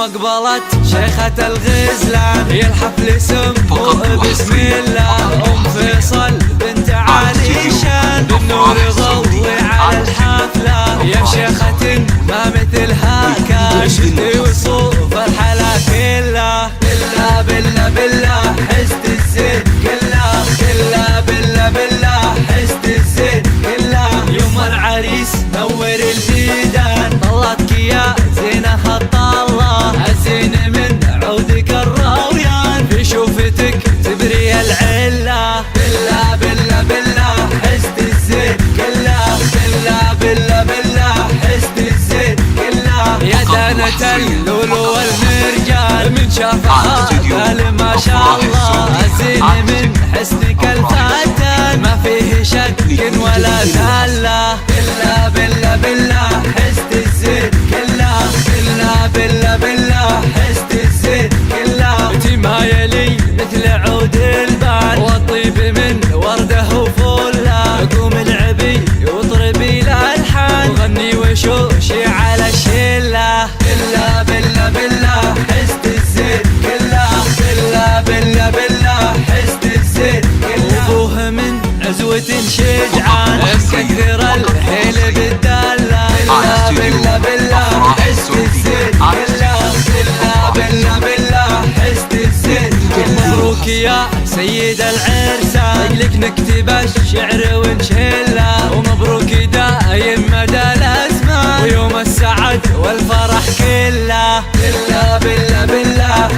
أقبلت شيخة الغزلان، هي الحفل سمو بسم الله. فيصل بنت علي شان، بالنور ضوي على الحفلة. يا شيخة ما مثلها كان، شدي وصوف الحلا كلها. بالله بالله بالله حزت الزين كلها، بالله بالله بالله حزت الزين كلها. يوم العريس نور الجيدان، طلعتك يا زينة خط الله. الزين من عودك الراويان، في شوفتك تبري العلة. بالله بالله بالله حزت الزين كلها، بالله بالله بالله حزت الزين كلها. يا دانة اللولو والمرجان، من شافها قال ما شاء الله. الزين من حسنك الفتان، ما فيه شك ولا زلة. بالله بالله بالله حزت الزين كلها، بالله بالله بالله حزت الزين كلها. انتي ما يلي مثل عود البان، والطيب من ورده وفله. قوم العبي واطربي الالحان، وغني وشوشي على الشله. بالله بالله بالله حزت الزين كلها، بالله بالله بالله حزت الزين كلها. ابوه من عزوة شجعان، مكثر الحيل بالدلة. بالله بالله بالله حزت الزين كلها، بالله بالله بالله حزت الزين كلها. مبروك يا سيد العرسان، لك نكتب الشعر ونشله. ومبروك دايم مدى الازمان، ويوم السعد والفرح كله. بالله بالله بالله